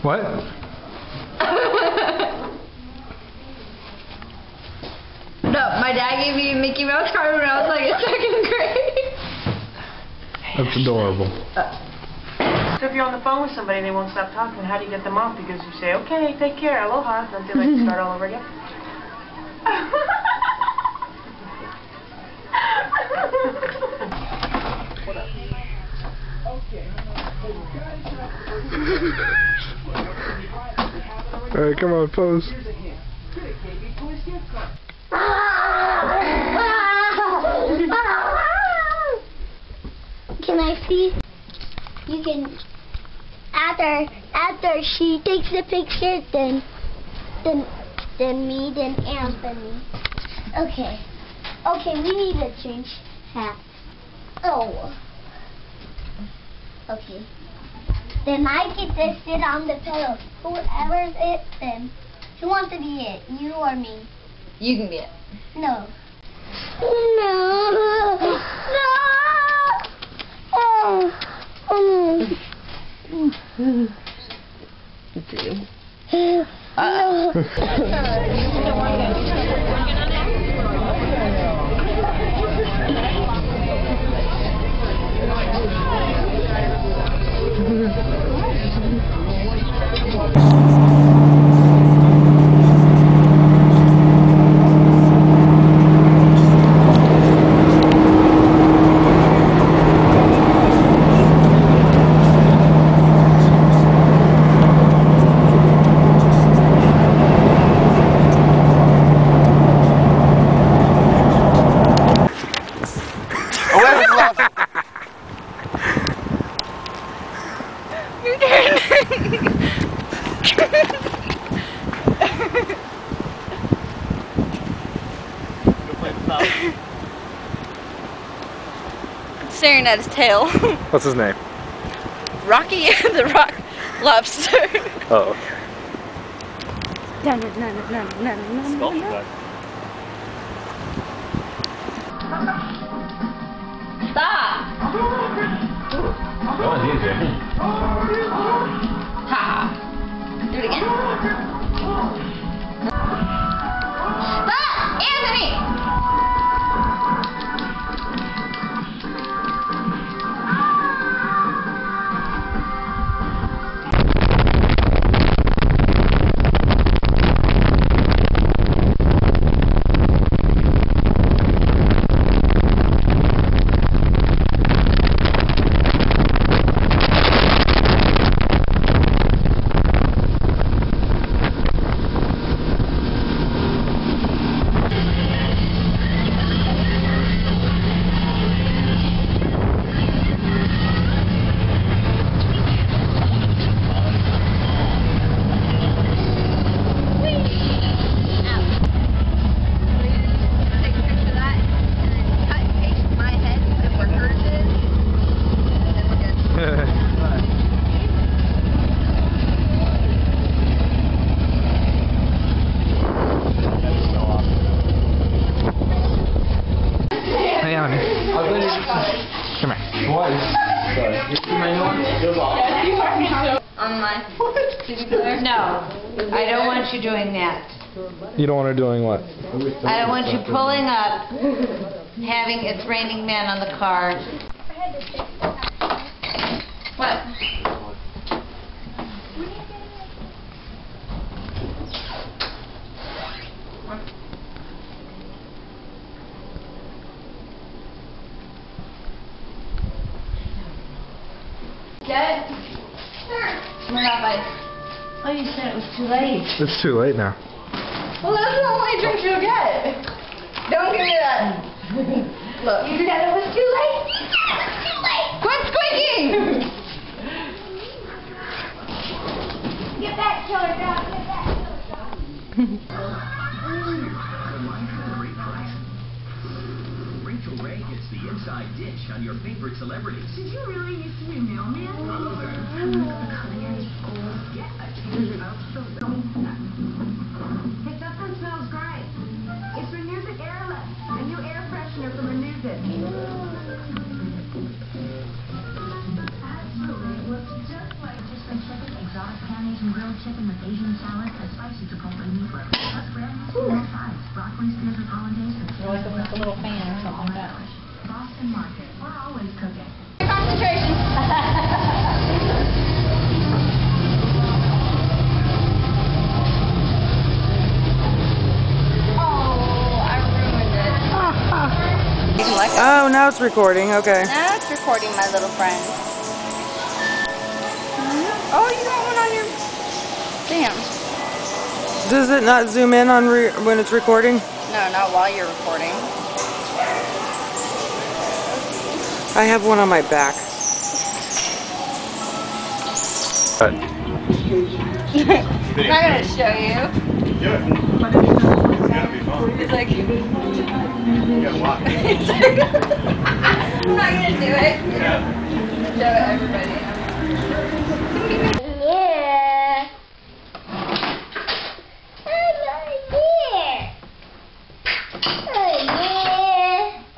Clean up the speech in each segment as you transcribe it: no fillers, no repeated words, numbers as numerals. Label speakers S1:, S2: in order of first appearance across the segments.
S1: What?
S2: No, my dad gave me a Mickey Mouse card when I was like in 2nd grade.
S1: That's adorable.
S3: So if you're on the phone with somebody and they won't stop talking, how do you get them off? Because you say, okay, take care, aloha, don't they like to start all over again?
S1: Alright, come on, pose.
S4: Can I see? You can. After she takes the picture, then me, then Anthony. Okay. Okay, we need to change hats. Oh. Okay. Then I get to sit on the pillow. Whoever's it, then. Who wants to be it? You or me?
S2: You can be it.
S4: No. No. No. Oh.
S2: Staring at his tail.
S1: What's his name?
S2: Rocky the Rock Lobster.
S1: Oh.
S2: Stop!
S1: That was easy.
S2: Ha! Do it again. Stop! Anthony!
S1: Hey, honey. Come here.
S2: On my... No, I don't want you doing that.
S1: You don't want her doing what?
S2: I don't want you pulling up, having It's Raining Men on the car. What? Get it? We're not by... Oh, you said it was too late.
S1: It's too late now.
S2: Well, that's the only drink you'll get. Don't give me that. Look. You said it was too late. Quit squeaking!
S4: Get back, killer dog. Get back, killer dog.
S5: Rachel Ray gets the inside dish on your favorite celebrities.
S6: Did you really used to be a mailman?
S5: Get a taste of the
S6: Hey, something smells great. It's Renewsit Airless, a new air freshener from Renewsit.
S2: little fan or something like that.
S6: Boston Market. We're always cooking.
S2: Concentration. Oh, I ruined it. You can like it.
S3: Oh, now it's recording. Okay.
S2: Now it's recording, my little friend. Oh, you got one on your... Damn.
S3: Does it not zoom in on when it's recording?
S2: No, not while you're recording.
S3: I have one on my back.
S1: But
S2: I'm not gonna show you. He's like... I'm not gonna do it. Show everybody.
S4: Yeah.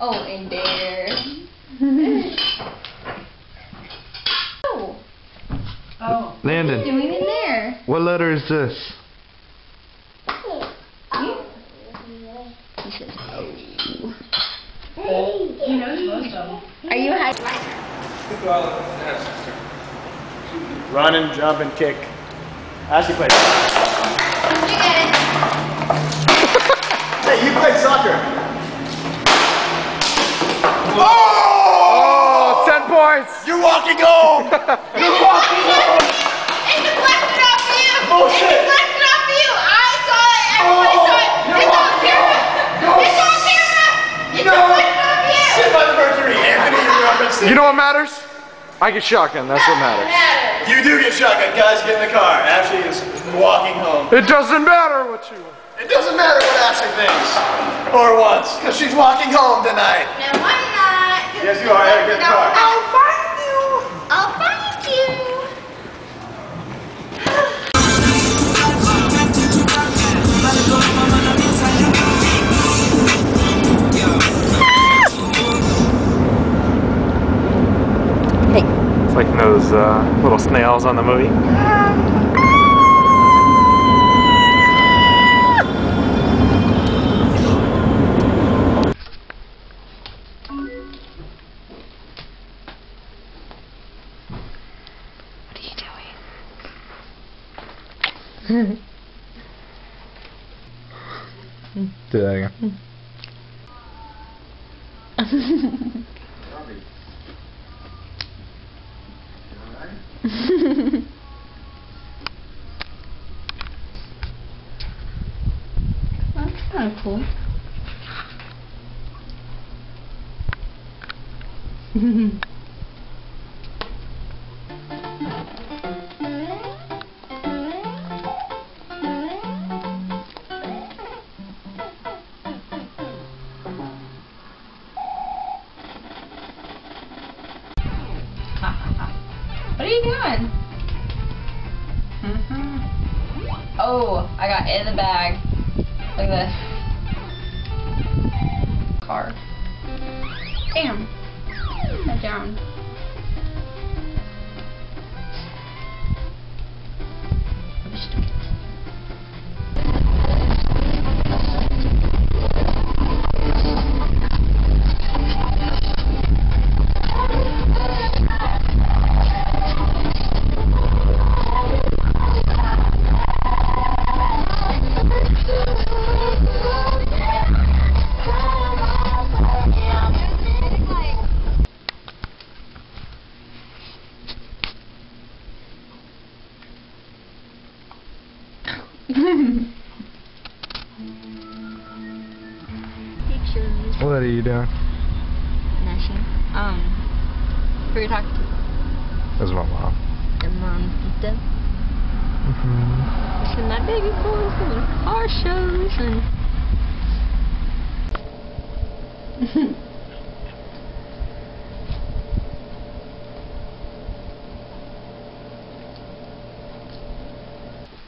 S2: Oh, in there. Oh.
S1: Landon,
S2: Doing in there.
S1: what letter is this?
S2: He says, oh. He knows most of them. Are you happy?
S7: Run and jump and kick. Ashley plays.
S2: You get it.
S7: Hey, you play soccer.
S1: Oh, 10 points!
S7: You're walking home. You're walking home.
S2: It's deflected off of you.
S7: Bullshit.
S2: It's deflected off of you. I saw it. Everybody saw it. It's on camera. It's on camera. It's deflected off of you.
S7: Shit by the Mercury. Anthony, you're referencing.
S1: You know what matters? I get shotgun, that's what matters.
S7: You do get shotgun. Guys, get in the car. Ashley is walking home.
S1: It doesn't matter what you want.
S7: It doesn't matter what Ashley thinks or wants, because she's walking home tonight.
S2: No, I'm not.
S7: Yes, you are. Get in the car.
S2: I'll find you. I'll find you.
S1: It's like those little snails on the movie. Do that again.
S2: That's kind of cool. What are you doing? Oh, I got it in the bag. Look at this. Car. Damn. Head down. Pictures.
S1: What are you doing?
S2: Nashing. Who are you talking to?
S1: That's my mom.
S2: Your momcita. She my baby boys and car shows and.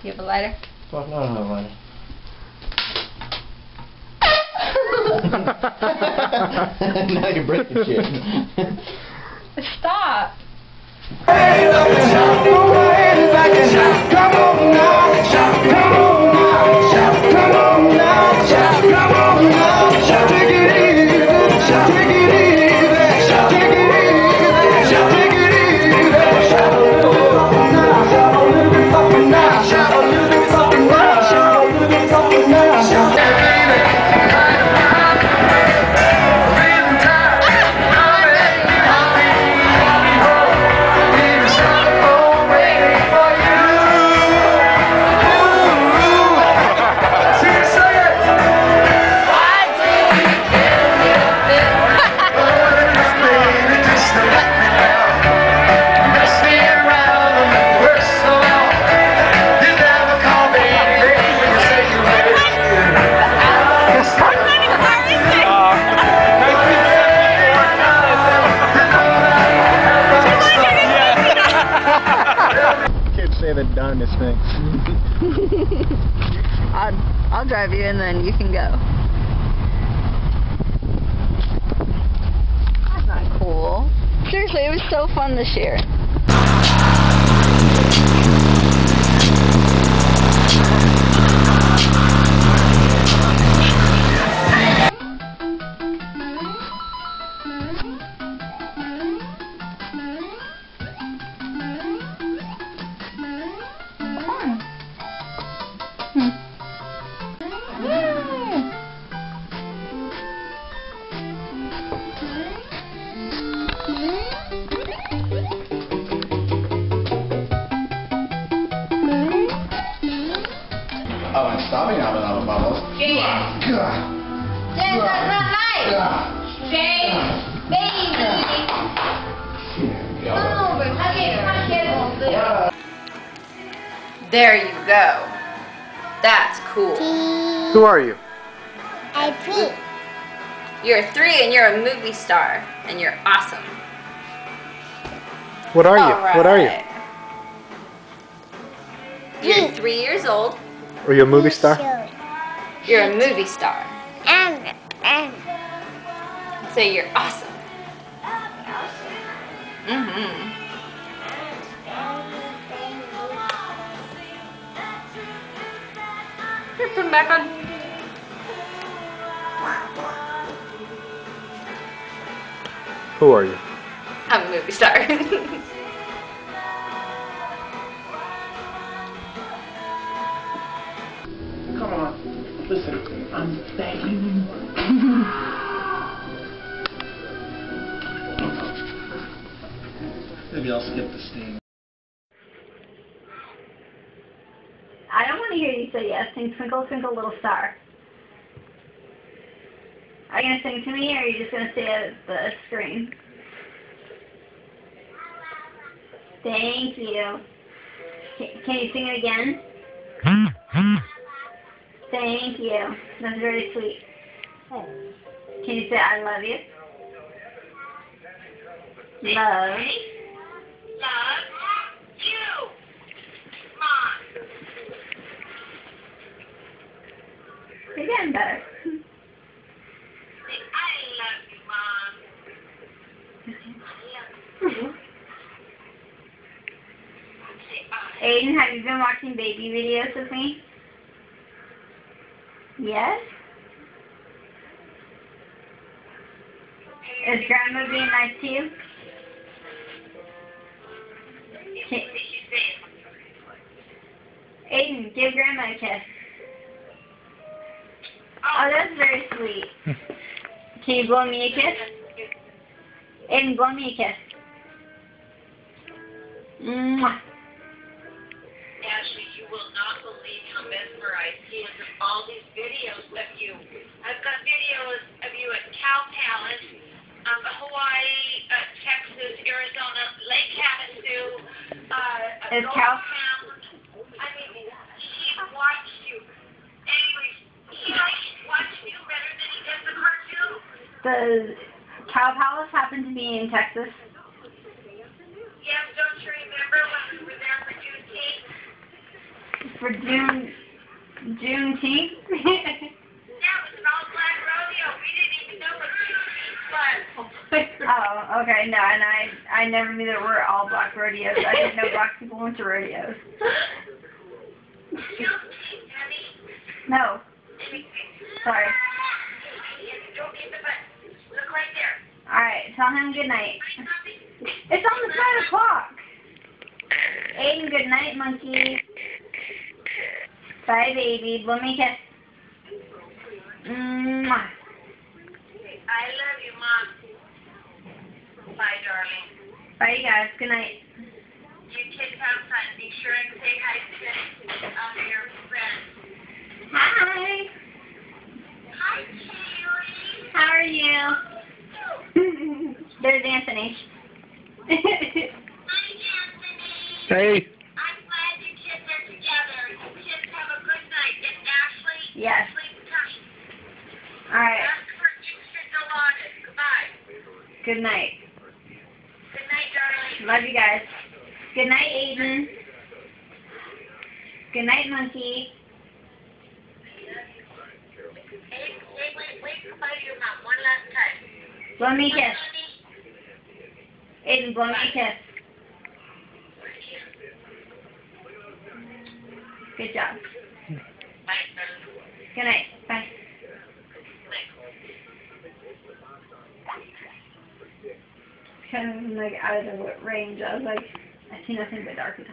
S2: Do you have a lighter?
S7: Fuck no, no, money. Now you're breaking shit.
S2: Stop.
S8: Come on now,
S1: Thanks.
S2: I'll drive you and then you can go. That's not cool. Seriously, it was so fun this year.
S7: Oh, and stopping out of bubbles.
S2: James, that's not nice. James, baby. Come over. Okay, come on, kid. There you go. That's cool.
S1: Who are you?
S4: I'm 3.
S2: You're 3 and you're a movie star. And you're awesome.
S1: What are you?
S2: All
S1: What are you?
S2: right. You're 3 years old.
S1: Are you a movie star?
S2: You're a movie star.
S4: And
S2: So you're awesome. Mm-hmm. Here, put them back on.
S1: Who are you?
S2: I'm a movie star.
S8: Come on. Listen, I'm begging you. Maybe I'll skip the scene.
S9: I don't want to hear you say yes. Sing Twinkle, Twinkle, Little Star. Are you going to sing to me, or are you just going to stay at the screen? Thank you. Can you sing it again? Thank you. That's very sweet. Can you say I love you? Love.
S6: Love you, Mom.
S9: You're getting better.
S6: I love you, Mom.
S9: Aiden, have you been watching baby videos with me? Yes? Is Grandma being nice to you? Aiden, give Grandma a kiss. Oh, that's very sweet. Can you blow me a kiss? Aiden, blow me a kiss. Mwah.
S6: Ashley, you will not believe how mesmerized he is with all these videos of you. I've got videos of you at Cow Palace, Hawaii, Texas, Arizona, Lake Havasu,
S9: Is Cow?
S6: I mean, he watched you. Anyways, he likes watching you better than he does the cartoon.
S9: Does Cow Palace happen to be in Texas?
S6: Yes, don't you remember when we were there for Juneteenth?
S9: For Juneteenth?
S6: Yeah, it was an all-black rodeo. We didn't even know what Juneteenth was.
S9: Oh, okay, no, and I never knew there were all black rodeos. I didn't know black people went to rodeos.
S6: Juneteenth, honey.
S9: No. Sorry.
S6: Don't hit the button. Look right there.
S9: Alright, tell him good night. It's almost 9 o'clock. Aiden, good night, monkey. Bye, baby. Blow me a kiss. Mwah.
S6: I love you, Mom. Bye, darling.
S9: Bye, you guys. Good night.
S6: You kids have fun. Be sure and say hi to your friends.
S9: Hi.
S6: Hi, Kaylee.
S9: How are you? There's Anthony.
S6: Hi, Anthony.
S1: Hey.
S6: I'm glad you kids are together. You kids have a good night. And Ashley,
S9: Yes.
S6: sleep tight.
S9: Alright.
S6: Ask for extra Delontis. Goodbye.
S9: Good night.
S6: Good night, darling.
S9: Love you guys. Good night, Aiden. Good night, monkey.
S6: Wait, bye to your mom one last time.
S9: Blow me a kiss. Aiden, blow me a kiss. Good job. Good night. Bye. Kind of like out of the range. I was like, I see nothing but darkness.